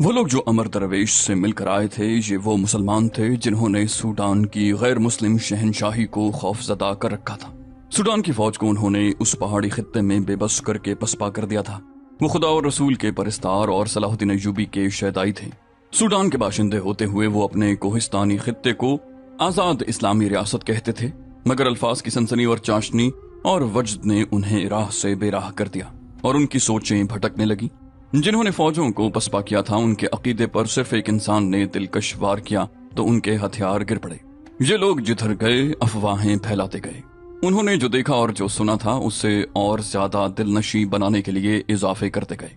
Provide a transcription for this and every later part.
वो लोग जो अमर दरवेश से मिलकर आए थे, ये वो मुसलमान थे जिन्होंने सूडान की गैर मुस्लिम शहनशाही को खौफजदा कर रखा था। सूडान की फौज को उन्होंने उस पहाड़ी खित्ते में बेबस करके पसपा कर दिया था। वो खुदा और रसूल के परिस्तार और सलाहुद्दीन अय्यूबी के शहदाई थे। सूडान के बाशिंदे होते हुए वो अपने कोहिस्तानी खित्ते को आजाद इस्लामी रियासत कहते थे, मगर अल्फाज की सनसनी और चाशनी और वजद ने उन्हें राह से बेराह कर दिया और उनकी सोचें भटकने लगी। जिन्होंने फौजों को पसपा किया था, उनके अकीदे पर सिर्फ एक इंसान ने दिलकश वार किया तो उनके हथियार गिर पड़े। ये लोग जिधर गए अफवाहें फैलाते गए। उन्होंने जो देखा और जो सुना था उससे और ज्यादा दिलनशी बनाने के लिए इजाफे करते गए।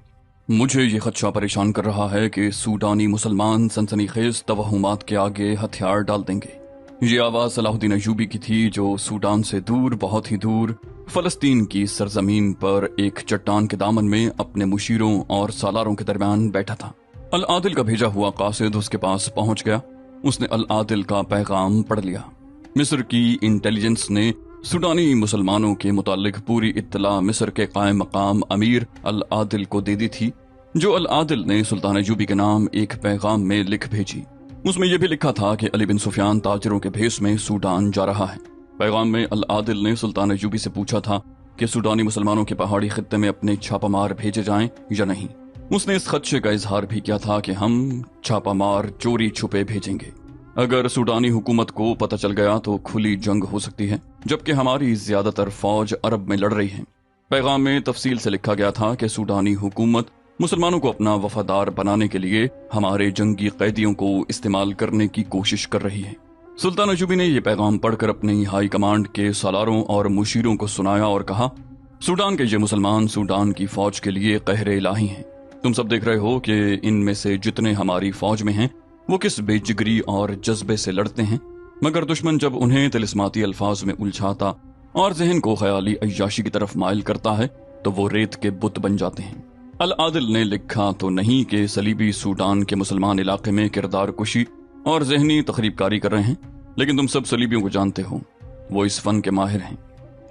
मुझे ये खदशा परेशान कर रहा है कि सूडानी मुसलमान सनसनीखेज तवहुमात के आगे हथियार डाल देंगे। ये आवाज सलाहुद्दीन अय्यूबी की थी, जो सूडान से दूर, बहुत ही दूर, फलस्तीन की सरजमीन पर एक चट्टान के दामन में अपने मुशीरों और सालारों के दरमियान बैठा था। अल आदिल का भेजा हुआ कासिद उसके पास पहुंच गया। उसने अल आदिल का पैगाम पढ़ लिया। मिस्र की इंटेलिजेंस ने सूडानी मुसलमानों के मुतालिक पूरी इत्तला मिस्र के कायम मकाम अमीर अल आदिल को दे दी थी, जो अल आदिल ने सुल्तान अय्यूबी के नाम एक पैगाम में लिख भेजी। उसमें यह भी लिखा था कि अली बिन सुफियान ताजिरों के भेस में सूडान जा रहा है। पैगाम में अल आदिल ने सुल्तान अय्यूबी से पूछा था कि सूडानी मुसलमानों के पहाड़ी खित्ते में अपने छापामार भेजे जाएं या नहीं। उसने इस खदशे का इजहार भी किया था कि हम छापामार चोरी छुपे भेजेंगे। अगर सूडानी हुकूमत को पता चल गया तो खुली जंग हो सकती है, जबकि हमारी ज्यादातर फौज अरब में लड़ रही है। पैगाम में तफसील से लिखा गया था कि सूडानी हुकूमत मुसलमानों को अपना वफादार बनाने के लिए हमारे जंगी कैदियों को इस्तेमाल करने की कोशिश कर रही है। सुल्तान अय्यूबी ने यह पैगाम पढ़कर अपनी हाई कमांड के सालारों और मुशीरों को सुनाया और कहा, सूडान के ये मुसलमान सूडान की फौज के लिए कहरे इलाही हैं। तुम सब देख रहे हो कि इनमें से जितने हमारी फौज में हैं वो किस बेजिगरी और जज्बे से लड़ते हैं, मगर दुश्मन जब उन्हें तिलिस्माती अल्फाज में उलझाता और जहन को ख्याली अय्याशी की तरफ माइल करता है तो वो रेत के बुत बन जाते हैं। अल आदिल ने लिखा तो नहीं कि सलीबी सूडान के मुसलमान इलाके में किरदार कुशी और जहनी तखरीबकारी कर रहे हैं, लेकिन तुम सब सलीबियों को जानते हो, वो इस फन के माहिर हैं।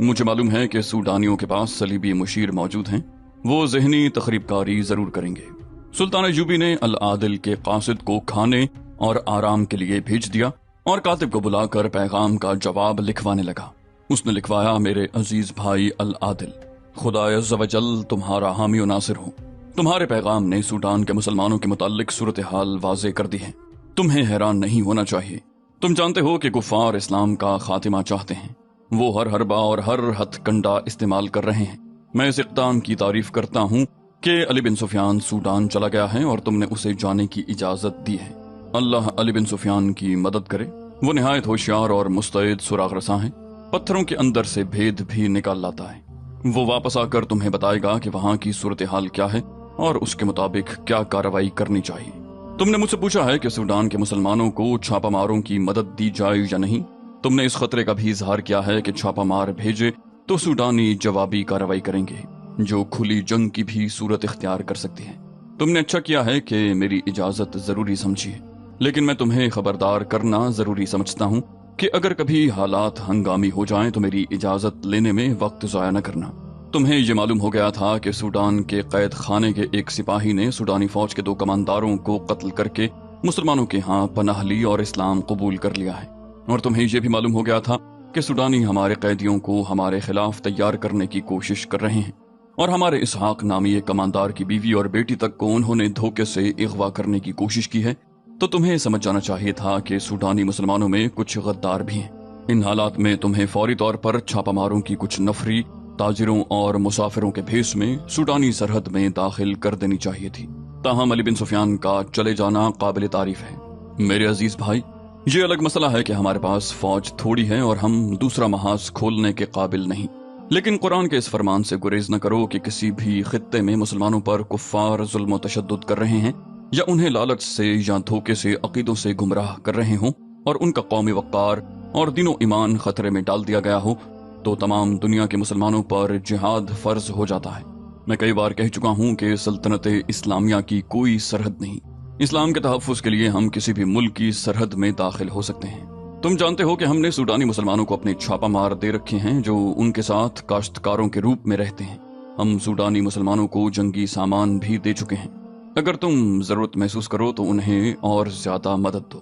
मुझे मालूम है कि सूडानियों के पास सलीबी मुशीर मौजूद हैं, वो जहनी तखरीबकारी जरूर करेंगे। सुल्तान अय्यूबी ने अल आदिल के कासिद को खाने और आराम के लिए भेज दिया और कातिब को बुलाकर पैगाम का जवाब लिखवाने लगा। उसने लिखवाया, मेरे अजीज भाई अल आदिल, खुदा अज़्ज़ व जल तुम्हारा हामी और नासिर हो। तुम्हारे पैगाम ने सूडान के मुसलमानों के मुताल्लिक सूरत हाल वाज़े कर दी है। तुम्हें हैरान नहीं होना चाहिए। तुम जानते हो कि कुफार इस्लाम का खातिमा चाहते हैं। वो हर हरबा और हर हथकंडा इस्तेमाल कर रहे हैं। मैं इस इक़दाम की तारीफ करता हूँ कि अली बिन सुफियान सूडान चला गया है और तुमने उसे जाने की इजाजत दी है। अल्लाह अली बिन सुफियान की मदद करे। वो निहायत होशियार और मुस्तैद सुराग रसा है। पत्थरों के अंदर से भेद भी निकाल लाता है। वो वापस आकर तुम्हें बताएगा कि वहाँ की सूरत हाल क्या है और उसके मुताबिक क्या कार्रवाई करनी चाहिए। तुमने मुझसे पूछा है कि सूडान के मुसलमानों को छापामारों की मदद दी जाए या नहीं। तुमने इस खतरे का भी इजहार किया है कि छापामार भेजे तो सूडानी जवाबी कार्रवाई करेंगे, जो खुली जंग की भी सूरत इख्तियार कर सकती है। तुमने अच्छा किया है कि मेरी इजाजत जरूरी समझी है, लेकिन मैं तुम्हें खबरदार करना जरूरी समझता हूँ कि अगर कभी हालात हंगामी हो जाएं तो मेरी इजाजत लेने में वक्त जाया न करना। तुम्हें ये मालूम हो गया था कि सूडान के कैद खाने के एक सिपाही ने सूडानी फौज के 2 कमांडारों को कत्ल करके मुसलमानों के यहाँ पनाह ली और इस्लाम कबूल कर लिया है। और तुम्हें यह भी मालूम हो गया था कि सूडानी हमारे कैदियों को हमारे खिलाफ तैयार करने की कोशिश कर रहे हैं और हमारे इसहाक नामी एक कमांडार की बीवी और बेटी तक को उन्होंने धोखे से अगवा करने की कोशिश की है। तो तुम्हें समझ जाना चाहिए था कि सूडानी मुसलमानों में कुछ गद्दार भी हैं। इन हालात में तुम्हें फौरी तौर पर छापामारों की कुछ नफरी ताजिरों और मुसाफिरों के भेस में सूडानी सरहद में दाखिल कर देनी चाहिए थी। ताहम अली बिन सुफियान का चले जाना काबिल तारीफ है। मेरे अजीज भाई, ये अलग मसला है कि हमारे पास फौज थोड़ी है और हम दूसरा महाज खोलने के काबिल नहीं, लेकिन कुरान के इस फरमान से गुरेज न करो कि किसी भी खित्ते में मुसलमानों पर कुफ्फार जुल्म व तशद्दुद कर रहे हैं या उन्हें लालच से या धोखे से अकीदों से गुमराह कर रहे हों और उनका कौमी वक़ार और दिनो ईमान खतरे में डाल दिया गया हो, तो तमाम दुनिया के मुसलमानों पर जिहाद फर्ज हो जाता है। मैं कई बार कह चुका हूँ कि सल्तनत इस्लामिया की कोई सरहद नहीं। इस्लाम के तहफ़्फ़ुज़ के लिए हम किसी भी मुल्क की सरहद में दाखिल हो सकते हैं। तुम जानते हो कि हमने सूडानी मुसलमानों को अपने छापा मार दे रखे हैं, जो उनके साथ काश्तकारों के रूप में रहते हैं। हम सूडानी मुसलमानों को जंगी सामान भी दे चुके हैं। اگر تم ضرورت محسوس کرو تو انہیں اور زیادہ مدد دو۔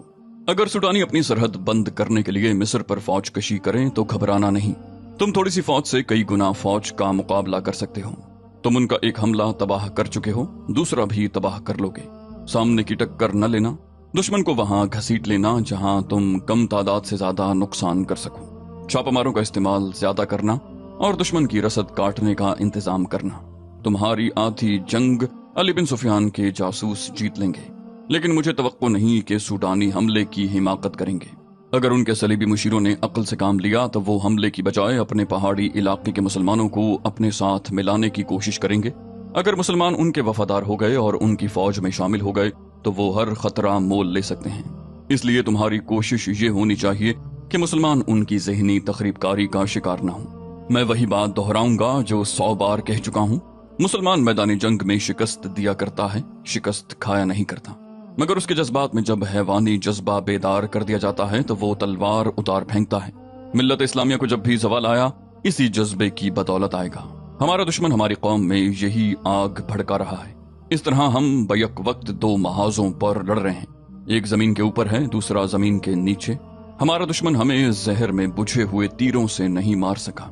اگر سوڈانی اپنی سرحد بند کرنے کے لیے مصر پر فوج کشی کریں تو گھبرانا نہیں، تم تھوڑی سی فوج سے کئی گنا فوج کا مقابلہ کر سکتے ہو۔ تم ان کا ایک حملہ تباہ کر چکے ہو، دوسرا بھی تباہ کر لو گے۔ سامنے کی ٹکر نہ لینا، دشمن کو وہاں گھسیٹ لینا جہاں تم کم تعداد سے زیادہ نقصان کر سکو۔ چھاپہ ماروں کا استعمال زیادہ کرنا اور دشمن کی رسد کاٹنے کا انتظام کرنا۔ تمہاری آدھی جنگ علی بن سفیان کے جاسوس جیت لیں گے، لیکن مجھے توقع نہیں کہ سوڈانی حملے کی حماقت کریں گے۔ اگر ان کے صلیبی مشیروں نے عقل سے کام لیا تو وہ حملے کی بجائے اپنے پہاڑی علاقے کے مسلمانوں کو اپنے ساتھ ملانے کی کوشش کریں گے۔ اگر مسلمان ان کے وفادار ہو گئے اور ان کی فوج میں شامل ہو گئے تو وہ ہر خطرہ مول لے سکتے ہیں۔ اس لیے تمہاری کوشش یہ ہونی چاہیے کہ مسلمان ان کی ذہنی تخریب کاری کا شکار نہ ہوں۔ میں وہی بات دہراؤں گا جو 100 بار کہہ چکا ہوں، مسلمان میدان جنگ میں شکست دیا کرتا ہے، شکست کھایا نہیں کرتا۔ مگر اس کے جذبات میں جب حیوانی جذبہ بیدار کر دیا جاتا ہے تو وہ تلوار اتار پھینکتا ہے۔ ملت اسلامیہ کو جب بھی زوال آیا، اسی جذبے کی بدولت آئے گا۔ ہمارا دشمن ہماری قوم میں یہی آگ بھڑکا رہا ہے۔ اس طرح ہم بیک وقت 2 محاذوں پر لڑ رہے ہیں، ایک زمین کے اوپر ہے، دوسرا زمین کے نیچے۔ ہمارا دشمن ہمیں زہر میں بجھے ہوئے تیروں سے نہیں مار سکا،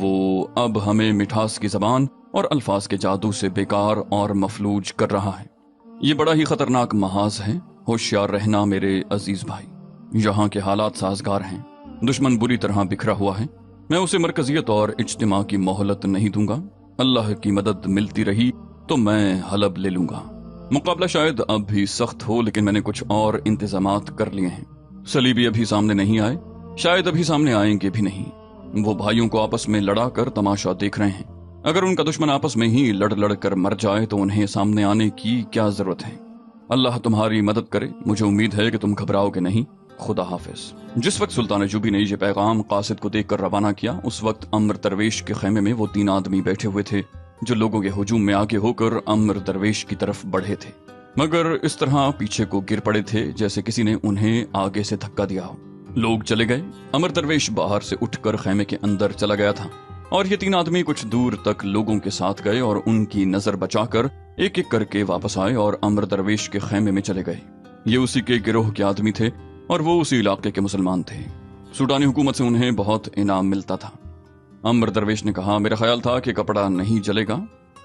وہ اب ہمیں مٹھاس کی زبان اور الفاظ کے جادو سے بیکار اور مفلوج کر رہا ہے۔ یہ بڑا ہی خطرناک محاذ ہے، ہوشیار رہنا میرے عزیز بھائی۔ یہاں کے حالات سازگار ہیں، دشمن بری طرح بکھرا ہوا ہے، میں اسے مرکزیت اور اجتماع کی مہلت نہیں دوں گا۔ اللہ کی مدد ملتی رہی تو میں حلب لے لوں گا۔ مقابلہ شاید اب بھی سخت ہو، لیکن میں نے کچھ اور انتظامات کر لیے ہیں۔ صلیبی ابھی سامنے نہیں آئے، شاید ابھی سامنے آئیں گے بھی نہیں۔ وہ بھائیوں کو آپس میں لڑا کر تماشا دیکھ رہے ہیں۔ اگر ان کا دشمن آپس میں ہی لڑ لڑ کر مر جائے تو انہیں سامنے آنے کی کیا ضرورت ہے؟ اللہ تمہاری مدد کرے، مجھے امید ہے کہ تم گھبراؤ گے نہیں۔ خدا حافظ۔ جس وقت سلطان ایوبی نے یہ پیغام قاصد کو دیکھ کر روانہ کیا، اس وقت عمر درویش کے خیمے میں وہ 3 آدمی بیٹھے ہوئے تھے جو لوگوں کے ہجوم میں آگے ہو کر عمر درویش کی طرف بڑھے تھے، مگر اس طرح پیچھے کو گر پڑے تھے جیسے کسی نے انہیں آگے سے دھکا دیا ہو۔ لوگ چلے گئے، عمر درویش باہر سے اٹھ کر خیمے کے اندر چلا گیا تھا، اور یہ 3 آدمی کچھ دور تک لوگوں کے ساتھ گئے اور ان کی نظر بچا کر ایک ایک کر کے واپس آئے اور عمر درویش کے خیمے میں چلے گئے۔ یہ اسی کے گروہ کے آدمی تھے اور وہ اسی علاقے کے مسلمان تھے۔ سوڈانی حکومت سے انہیں بہت انعام ملتا تھا۔ عمر درویش نے کہا، میرا خیال تھا کہ کپڑا نہیں جلے گا۔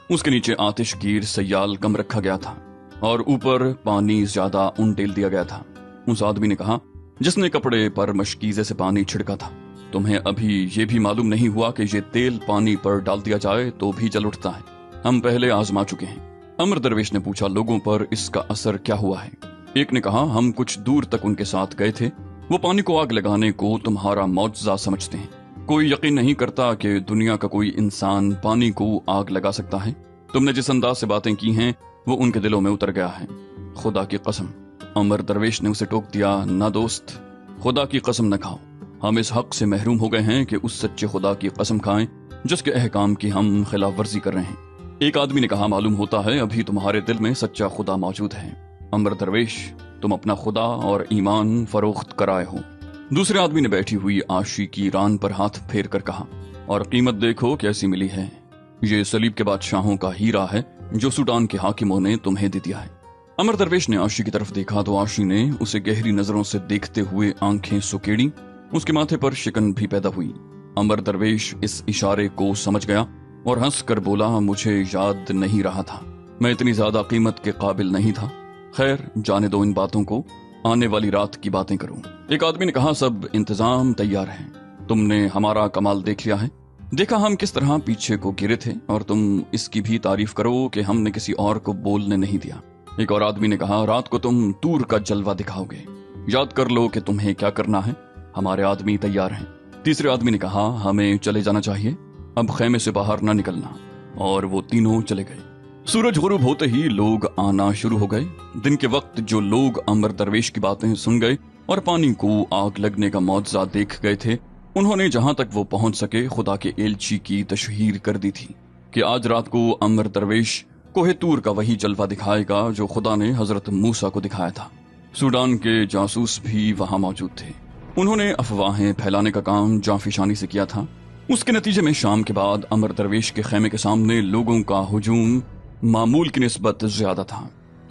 اس کے نیچے آتش گیر سیال کم رکھا گیا تھا اور اوپر پانی زیادہ انڈیل دیا گیا تھا۔ اس آدمی نے کہا جس نے کپڑے پر مشکیزے سے پانی چھڑکا تھا، تمہیں ابھی یہ بھی معلوم نہیں ہوا کہ یہ تیل پانی پر ڈال دیا جائے تو بھی جل اٹھتا ہے؟ ہم پہلے آزما چکے ہیں۔ عمر درویش نے پوچھا، لوگوں پر اس کا اثر کیا ہوا ہے؟ ایک نے کہا، ہم کچھ دور تک ان کے ساتھ گئے تھے، وہ پانی کو آگ لگانے کو تمہارا معجزہ سمجھتے ہیں۔ کوئی یقین نہیں کرتا کہ دنیا کا کوئی انسان پانی کو آگ لگا سکتا ہے۔ تم نے جس انداز سے باتیں کی ہیں وہ ان کے دلوں میں اتر گیا ہے۔ خدا کی قسم، عمر درویش نے اسے ٹوک دیا، نہ دوست، خدا کی قسم نہ کھاؤ۔ ہم اس حق سے محروم ہو گئے ہیں کہ اس سچے خدا کی قسم کھائیں جس کے احکام کی ہم خلاف ورزی کر رہے ہیں۔ ایک آدمی نے کہا، معلوم ہوتا ہے ابھی تمہارے دل میں سچا خدا موجود ہے۔ عمر درویش، تم اپنا خدا اور ایمان فروخت کرائے ہو۔ دوسرے آدمی نے بیٹھی ہوئی آشی کی ران پر ہاتھ پھیر کر کہا، اور قیمت دیکھو کیسی ملی ہے، یہ صلیب کے بادشاہوں کا ہیرا ہے جو سوڈان کے حاکموں نے تمہیں دے دیا ہے۔ عمر درویش نے آشی کی طرف دیکھا تو آشی نے اسے گہری نظروں سے دیکھتے ہوئے آنکھیں سکیڑی، اس کے ماتھے پر شکن بھی پیدا ہوئی۔ عمر درویش اس اشارے کو سمجھ گیا اور ہنس کر بولا، مجھے یاد نہیں رہا تھا، میں اتنی زیادہ قیمت کے قابل نہیں تھا۔ خیر، جانے دو ان باتوں کو، آنے والی رات کی باتیں کروں۔ ایک آدمی نے کہا، سب انتظام تیار ہے، تم نے ہمارا کمال دیکھ لیا ہے، دیکھا ہم کس طرح پیچھے کو گرے تھے، اور تم اس کی بھی تعریف کرو کہ ہم نے کسی اور کو بولنے نہیں دیا۔ ایک اور آدمی نے کہا، رات کو تم تور کا جلوہ دکھاؤ گے، یاد کر لو کہ تمہیں کیا کرنا ہے، ہمارے آدمی تیار ہیں۔ تیسرے آدمی نے کہا، ہمیں چلے جانا چاہیے، اب خیمے سے باہر نہ نکلنا، اور وہ تینوں چلے گئے۔ سورج غروب ہوتے ہی لوگ آنا شروع ہو گئے۔ دن کے وقت جو لوگ عمر درویش کی باتیں سن گئے اور پانی کو آگ لگنے کا معجزہ دیکھ گئے تھے، انہوں نے جہاں تک وہ پہنچ سکے خدا کے ایلچی کی تشہیر کر دی تھی کہ آج رات کو عمر درویش کوہ طور کا وہی جلوہ دکھائے گا جو خدا نے حضرت موسیٰ کو دکھایا تھا۔ سوڈان کے جاسوس بھی وہاں موجود تھے، انہوں نے افواہیں پھیلانے کا کام جانفشانی سے کیا تھا۔ اس کے نتیجے میں شام کے بعد عمر درویش کے خیمے کے سامنے لوگوں کا ہجوم معمول کی نسبت زیادہ تھا۔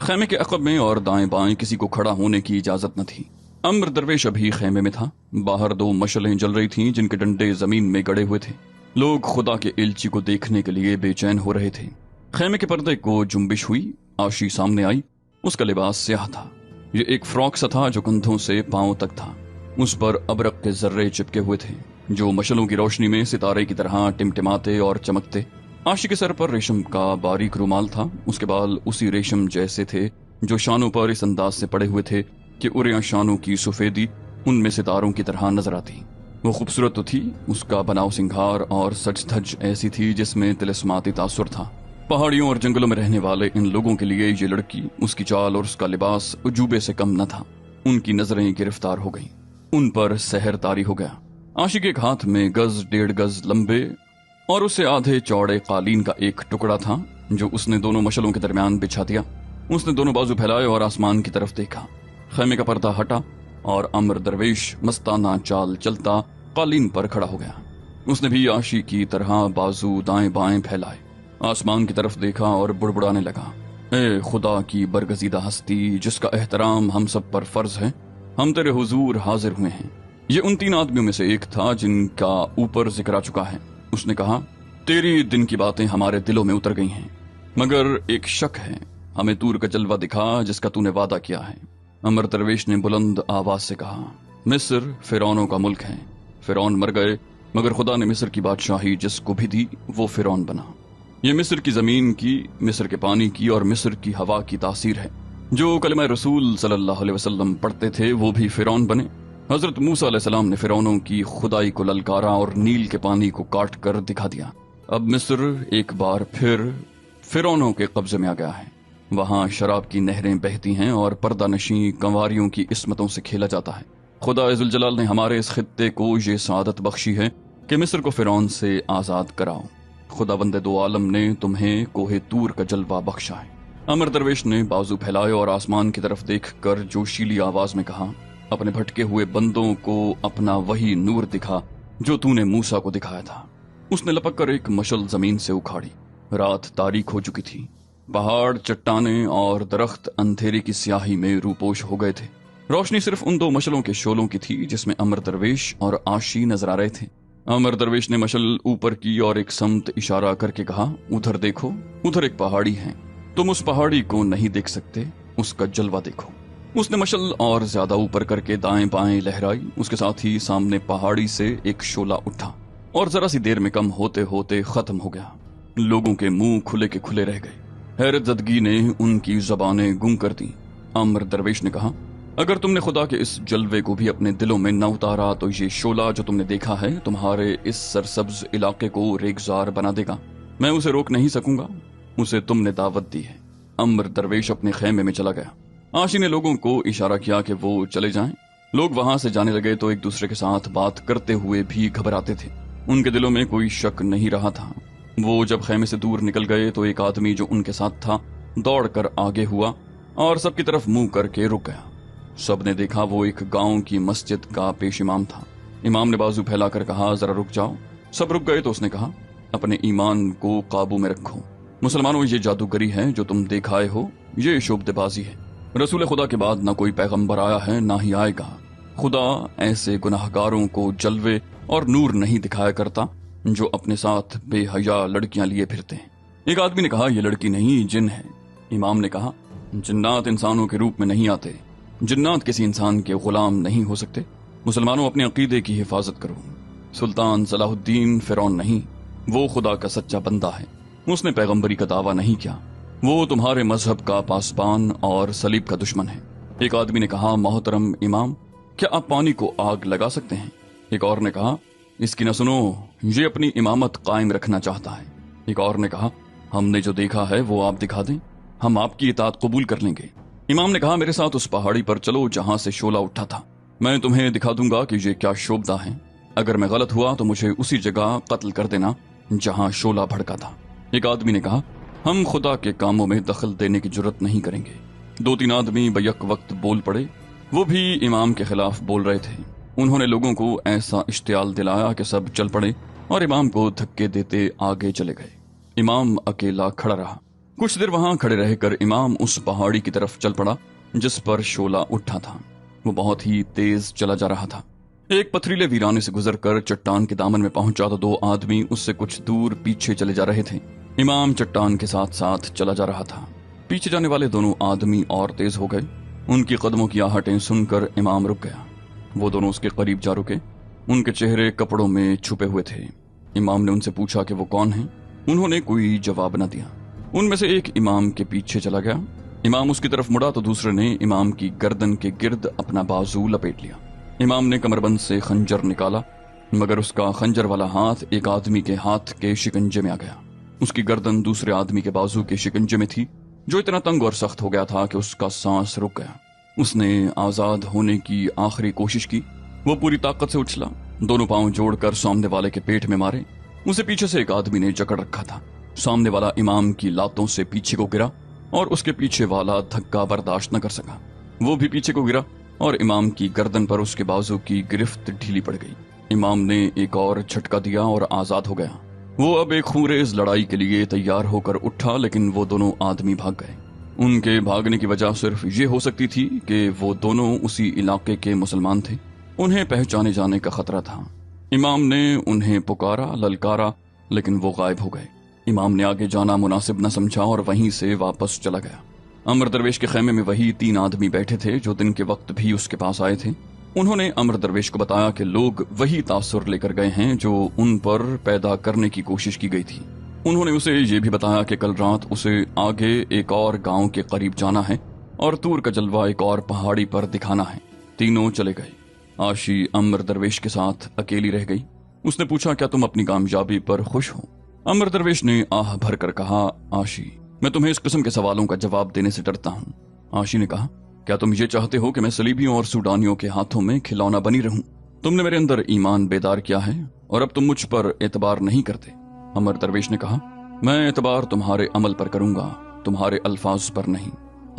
खैमे के अक़ब में और दाएं बाएं किसी को खड़ा होने की इजाजत न थी। अम्र दरवेश अभी खैमे में था। बाहर 2 मशलें जल रही थीं जिनके डंडे जमीन में गड़े हुए थे। लोग खुदा के एलची को देखने के लिए बेचैन हो रहे थे। खैमे के पर्दे को जुम्बिश हुई। आशी सामने आई। उसका लिबास स्याह था। ये एक फ्रॉक सा था जो कंधों से पांव तक था। उस पर अबरक के जर्रे चिपके हुए थे जो मशलों की रोशनी में सितारे की तरह टिमटिमाते और चमकते। आशी के सर पर रेशम का बारीक रुमाल था। उसके बाल उसी रेशम जैसे थे जो शानों पर इस अंदाज से पड़े हुए थे कि उरिया शानों की सफेदी उनमें सितारों की तरह नजर आती। वो खूबसूरत तो थी, उसका बनाव सिंगार और सज धज ऐसी थी जिसमें तिलिस्माती तासुर था। पहाड़ियों और जंगलों में रहने वाले इन लोगों के लिए ये लड़की, उसकी चाल और उसका लिबास उजूबे से कम न था। उनकी नजरें गिरफ्तार हो गईं। उन पर सहर तारी हो गया। आशी के एक हाथ में 1.5 गज लंबे और उससे आधे चौड़े कालीन का एक टुकड़ा था जो उसने दोनों मशलों के दरमियान बिछा दिया। उसने दोनों बाजू फैलाए और आसमान की तरफ देखा। खैमे का पर्दा हटा और अम्र दरवेश मस्ताना चाल चलता कालीन पर खड़ा हो गया। उसने भी आशी की तरह बाजू दाएं बाएं फैलाए, आसमान की तरफ देखा और बुड़बुड़ाने लगा, ए खुदा की बरगजीदा हस्ती जिसका एहतराम हम सब पर फर्ज है, हम तेरे हुजूर हाजिर हुए हैं। ये उन 3 आदमियों में से एक था जिनका ऊपर जिक्र आ चुका है। उसने कहा, तेरी दिन की बातें हमारे दिलों में उतर गई हैं, मगर एक शक है, हमें तूर का जलवा दिखा जिसका तूने वादा किया है। अमर दरवेश ने बुलंद आवाज से कहा, मिस्र फिरौनों का मुल्क है। फिरौन मर गए मगर खुदा ने मिस्र की बादशाही जिसको भी दी वो फिरौन बना। ये मिस्र की जमीन की, मिस्र के पानी की और मिस्र की हवा की तासीर है। जो कलमा रसूल सल्लल्लाहु अलैहि वसल्लम पढ़ते थे वो भी फिरौन बने। हजरत मूसा अलैहिस्सलाम ने फिरौनों की खुदाई को ललकारा और नील के पानी को काट कर दिखा दिया। अब मिस्र एक बार फिर फिरौनों के कब्जे में आ गया है। वहाँ शराब की नहरें बहती हैं और पर्दा नशी कंवारियों की इस्मतों से खेला जाता है। खुदा इज़्ज़ुल जलाल ने हमारे इस खित्ते को ये सादत बख्शी है कि मिस्र को फिरौन से आज़ाद कराओ। खुदा बंदे दो आलम ने तुम्हें कोहे तूर का जलवा बख्शा है। अमर दरवेश ने बाजू फैलाए और आसमान की तरफ देखकर जोशीली आवाज में कहा, अपने भटके हुए बंदों को अपना वही नूर दिखा जो तूने मूसा को दिखाया था। उसने लपक कर एक मशल जमीन से उखाड़ी। रात तारीख हो चुकी थी। पहाड़, चट्टाने और दरख्त अंधेरे की स्याही में रूपोश हो गए थे। रोशनी सिर्फ उन 2 मशलों के शोलों की थी जिसमें अमर दरवेश और आशी नजर आ रहे थे। अमर दरवेश ने मशल ऊपर की और एक समत इशारा करके कहा, उधर देखो, उधर एक पहाड़ी है, तुम उस पहाड़ी को नहीं देख सकते, उसका जलवा देखो। उसने मशल और ज्यादा ऊपर करके दाएं बाएं लहराई। उसके साथ ही सामने पहाड़ी से एक शोला उठा और जरा सी देर में कम होते होते खत्म हो गया। लोगों के मुंह खुले के खुले रह गए। हैरत ज़दगी ने उनकी जबानें गुम कर दी। अमर दरवेश ने कहा, अगर तुमने खुदा के इस जलवे को भी अपने दिलों में न उतारा तो ये शोला जो तुमने देखा है तुम्हारे इस सरसब्ज इलाके को रेगजार बना देगा। मैं उसे रोक नहीं सकूंगा, उसे तुमने दावत दी है। अमर दरवेश अपने खैमे में चला गया। आशी ने लोगों को इशारा किया कि वो चले जाएं। लोग वहां से जाने लगे तो एक दूसरे के साथ बात करते हुए भी घबराते थे। उनके दिलों में कोई शक नहीं रहा था। वो जब खैमे से दूर निकल गए तो एक आदमी जो उनके साथ था दौड़कर आगे हुआ और सबकी तरफ मुंह करके रुक गया। सबने देखा वो एक गांव की मस्जिद का पेश इमाम था। इमाम ने बाजू फैलाकर कहा, जरा रुक जाओ। सब रुक गए तो उसने कहा, अपने ईमान को काबू में रखो। मुसलमानों, ये जादूगरी है जो तुम देखाए हो, ये शोबदेबाजी है। रसूल खुदा के बाद ना कोई पैगंबर आया है ना ही आएगा। खुदा ऐसे गुनाहगारों को जलवे और नूर नहीं दिखाया करता जो अपने साथ बेहया लड़कियां लिए फिरते हैं। एक आदमी ने कहा, यह लड़की नहीं, जिन है। इमाम ने कहा, जिन्नात इंसानों के रूप में नहीं आते, जिन्नात किसी इंसान के गुलाम नहीं हो सकते। मुसलमानों, अपने अकीदे की हिफाजत करो। सुल्तान सलाहुद्दीन फिरौन नहीं, वो खुदा का सच्चा बंदा है। उसने पैगंबरी का दावा नहीं किया। वो तुम्हारे मजहब का पासबान और सलीब का दुश्मन है। एक आदमी ने कहा, मोहतरम इमाम, क्या आप पानी को आग लगा सकते हैं? एक और ने कहा, इसकी न सुनो, ये अपनी इमामत कायम रखना चाहता है। एक और ने कहा, हमने जो देखा है वो आप दिखा दें, हम आपकी इताअत कबूल कर लेंगे। इमाम ने कहा, मेरे साथ उस पहाड़ी पर चलो जहां से शोला उठा था। मैं तुम्हें दिखा दूंगा कि ये क्या शोभदा है। अगर मैं गलत हुआ तो मुझे उसी जगह कत्ल कर देना जहां शोला भड़का था। एक आदमी ने कहा, हम खुदा के कामों में दखल देने की जुर्रत नहीं करेंगे। 2-3 आदमी बैक वक्त बोल पड़े। वो भी इमाम के खिलाफ बोल रहे थे। उन्होंने लोगों को ऐसा इश्तियाल दिलाया कि सब चल पड़े और इमाम को धक्के देते आगे चले गए। इमाम अकेला खड़ा रहा। कुछ देर वहां खड़े रहकर इमाम उस पहाड़ी की तरफ चल पड़ा जिस पर शोला उठा था। वो बहुत ही तेज चला जा रहा था। एक पथरीले वीराने से गुजरकर चट्टान के दामन में पहुंचा तो दो आदमी उससे कुछ दूर पीछे चले जा रहे थे। इमाम चट्टान के साथ साथ चला जा रहा था। पीछे जाने वाले दोनों आदमी और तेज हो गए। उनकी कदमों की आहटें सुनकर इमाम रुक गया। वो दोनों उसके करीब जा रुके। उनके चेहरे कपड़ों में छुपे हुए थे। इमाम ने उनसे पूछा कि वो कौन हैं। उन्होंने कोई जवाब न दिया। उनमें से एक इमाम के पीछे चला गया। इमाम उसकी तरफ मुड़ा तो दूसरे ने इमाम की गर्दन के गिर्द अपना बाजू लपेट लिया। इमाम ने कमरबंद से खंजर निकाला, मगर उसका खंजर वाला हाथ एक आदमी के हाथ के शिकंजे में आ गया। उसकी गर्दन दूसरे आदमी के बाजू के शिकंजे में थी, जो इतना तंग और सख्त हो गया था कि उसका सांस रुक गया। उसने आजाद होने की आखिरी कोशिश की। वो पूरी ताकत से उछला, दोनों पांव जोड़कर सामने वाले के पेट में मारे। उसे पीछे से एक आदमी ने जकड़ रखा था। सामने वाला इमाम की लातों से पीछे को गिरा और उसके पीछे वाला धक्का बर्दाश्त न कर सका। वो भी पीछे को गिरा और इमाम की गर्दन पर उसके बाजू की गिरफ्त ढीली पड़ गई। इमाम ने एक और झटका दिया और आजाद हो गया। वो अब एक खूंरेज लड़ाई के लिए तैयार होकर उठा, लेकिन वो दोनों आदमी भाग गए। उनके भागने की वजह सिर्फ ये हो सकती थी कि वो दोनों उसी इलाके के मुसलमान थे। उन्हें पहचाने जाने का खतरा था। इमाम ने उन्हें पुकारा, ललकारा, लेकिन वो गायब हो गए। इमाम ने आगे जाना मुनासिब न समझा और वहीं से वापस चला गया। अमर दरवेश के खेमे में वही 3 आदमी बैठे थे जो दिन के वक्त भी उसके पास आए थे। उन्होंने अमर दरवेश को बताया कि लोग वही तासुर लेकर गए हैं जो उन पर पैदा करने की कोशिश की गई थी। उन्होंने उसे ये भी बताया कि कल रात उसे आगे एक और गांव के करीब जाना है और तूर का जलवा एक और पहाड़ी पर दिखाना है। तीनों चले गए। आशी अमर दरवेश के साथ अकेली रह गई। उसने पूछा, क्या तुम अपनी कामयाबी पर खुश हो? अमर दरवेश ने आह भर कर कहा, आशी, मैं तुम्हें इस किस्म के सवालों का जवाब देने से डरता हूँ। आशी ने कहा, क्या तुम ये चाहते हो कि मैं सलीबियों और सूडानियों के हाथों में खिलौना बनी रहूं? तुमने मेरे अंदर ईमान बेदार किया है और अब तुम मुझ पर एतबार नहीं करते। अमर दरवेश ने कहा, मैं एतबार तुम्हारे अमल पर करूंगा, तुम्हारे अल्फाज पर नहीं।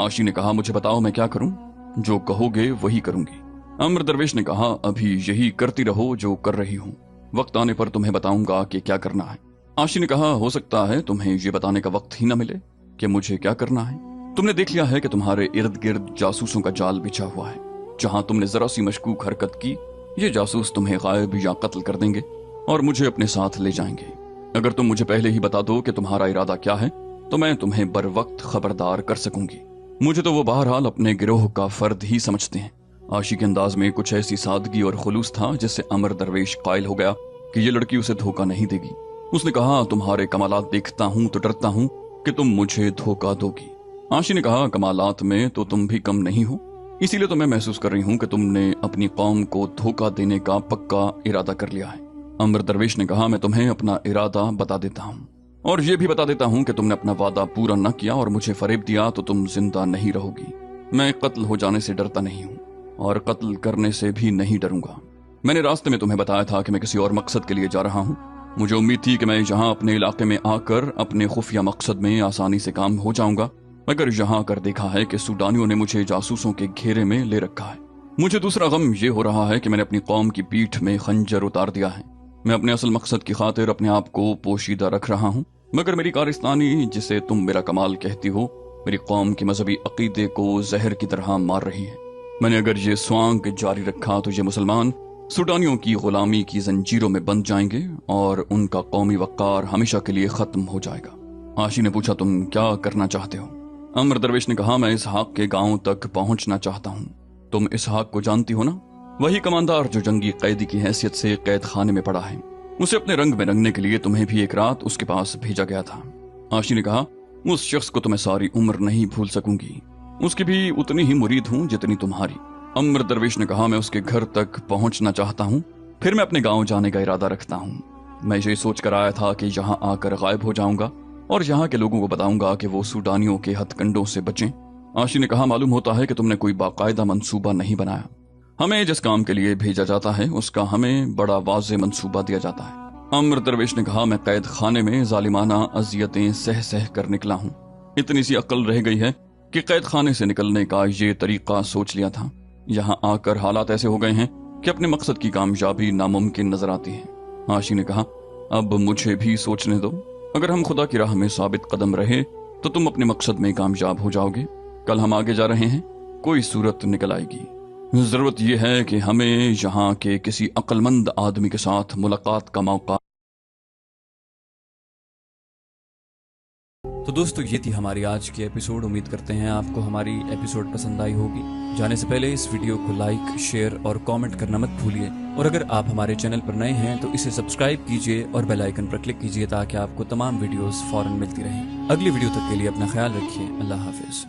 आशी ने कहा, मुझे बताओ मैं क्या करूं? जो कहोगे वही करूंगी। अमर दरवेश ने कहा, अभी यही करती रहो जो कर रही हूं, वक्त आने पर तुम्हें बताऊंगा कि क्या करना है। आशी ने कहा, हो सकता है तुम्हें ये बताने का वक्त ही न मिले कि मुझे क्या करना है। तुमने देख लिया है कि तुम्हारे इर्द गिर्द जासूसों का जाल बिछा हुआ है। जहां तुमने जरा सी मशकूक हरकत की, ये जासूस तुम्हें गायब या कत्ल कर देंगे और मुझे अपने साथ ले जाएंगे। अगर तुम मुझे पहले ही बता दो कि तुम्हारा इरादा क्या है तो मैं तुम्हें बर वक्त खबरदार कर सकूंगी। मुझे तो वो बहरहाल अपने गिरोह का फर्द ही समझते हैं। आशी के अंदाज में कुछ ऐसी सादगी और खुलूस था जिससे अमर दरवेश कायल हो गया कि ये लड़की उसे धोखा नहीं देगी। उसने कहा, तुम्हारे कमालात देखता हूं तो डरता हूं कि तुम मुझे धोखा दोगी। आशी ने कहा, कमालात में तो तुम भी कम नहीं हो, इसीलिए तो मैं महसूस कर रही हूं कि तुमने अपनी कौम को धोखा देने का पक्का इरादा कर लिया है। अमर दरवेश ने कहा, मैं तुम्हें अपना इरादा बता देता हूं और ये भी बता देता हूं कि तुमने अपना वादा पूरा न किया और मुझे फरेब दिया तो तुम जिंदा नहीं रहोगी। मैं कत्ल हो जाने से डरता नहीं हूं और कत्ल करने से भी नहीं डरूंगा। मैंने रास्ते में तुम्हें बताया था कि मैं किसी और मकसद के लिए जा रहा हूं। मुझे उम्मीद थी कि मैं यहाँ अपने इलाके में आकर अपने खुफिया मकसद में आसानी से काम हो जाऊंगा, मगर यहाँ आकर देखा है कि सूडानियों ने मुझे जासूसों के घेरे में ले रखा है। मुझे दूसरा गम ये हो रहा है कि मैंने अपनी कौम की पीठ में खंजर उतार दिया है। मैं अपने असल मकसद की खातिर अपने आप को पोशीदा रख रहा हूँ, मगर मेरी कारिस्तानी, जिसे तुम मेरा कमाल कहती हो, मेरी कौम के मजहबी अकीदे को जहर की तरह मार रही है। मैंने अगर ये स्वांग जारी रखा तो ये मुसलमान सूडानियों की गुलामी की जंजीरों में बंध जाएंगे और उनका कौमी वक़ार हमेशा के लिए खत्म हो जाएगा। आशी ने पूछा, तुम क्या करना चाहते हो? अमर दरवेश ने कहा, मैं इसहाक के गांव तक पहुंचना चाहता हूं। तुम इसहाक को जानती हो ना? वही कमांडर जो जंगी कैदी की हैसियत से कैद खाने में पड़ा है। उसे अपने रंग में रंगने के लिए तुम्हें भी एक रात उसके पास भेजा गया था। आशी ने कहा, उस शख्स को तो मैं सारी उम्र नहीं भूल सकूंगी। उसकी भी उतनी ही मुरीद हूं जितनी तुम्हारी। अमर दरवेश ने कहा, मैं उसके घर तक पहुंचना चाहता हूं, फिर मैं अपने गांव जाने का इरादा रखता हूं। मैं ये सोच कर आया था कि यहाँ आकर गायब हो जाऊंगा और यहाँ के लोगों को बताऊंगा कि वो सूडानियों के हथकंडों से बचें। आशी ने कहा, मालूम होता है कि तुमने कोई बाकायदा मंसूबा नहीं बनाया। हमें जिस काम के लिए भेजा जाता है उसका हमें बड़ा वाज़ेह मंसूबा दिया जाता है। अमर दरवेश ने कहा, मैं कैद खाने में जालिमाना अजियतें सह सह कर निकला हूँ। इतनी सी अक्ल रह गई है कि कैद खाने से निकलने का ये तरीका सोच लिया था। यहाँ आकर हालात ऐसे हो गए हैं कि अपने मकसद की कामयाबी नामुमकिन नजर आती है। आशी ने कहा, अब मुझे भी सोचने दो। अगर हम खुदा की राह में साबित कदम रहे तो तुम अपने मकसद में कामयाब हो जाओगे। कल हम आगे जा रहे हैं, कोई सूरत निकल आएगी। जरूरत यह है कि हमें यहाँ के किसी अक्लमंद आदमी के साथ मुलाकात का मौका। तो दोस्तों, ये थी हमारी आज की एपिसोड। उम्मीद करते हैं आपको हमारी एपिसोड पसंद आई होगी। जाने से पहले इस वीडियो को लाइक, शेयर और कमेंट करना मत भूलिए। और अगर आप हमारे चैनल पर नए हैं तो इसे सब्सक्राइब कीजिए और बेल आइकन पर क्लिक कीजिए ताकि आपको तमाम वीडियोस फौरन मिलती रहें। अगली वीडियो तक के लिए अपना ख्याल रखिए। अल्लाह हाफिज।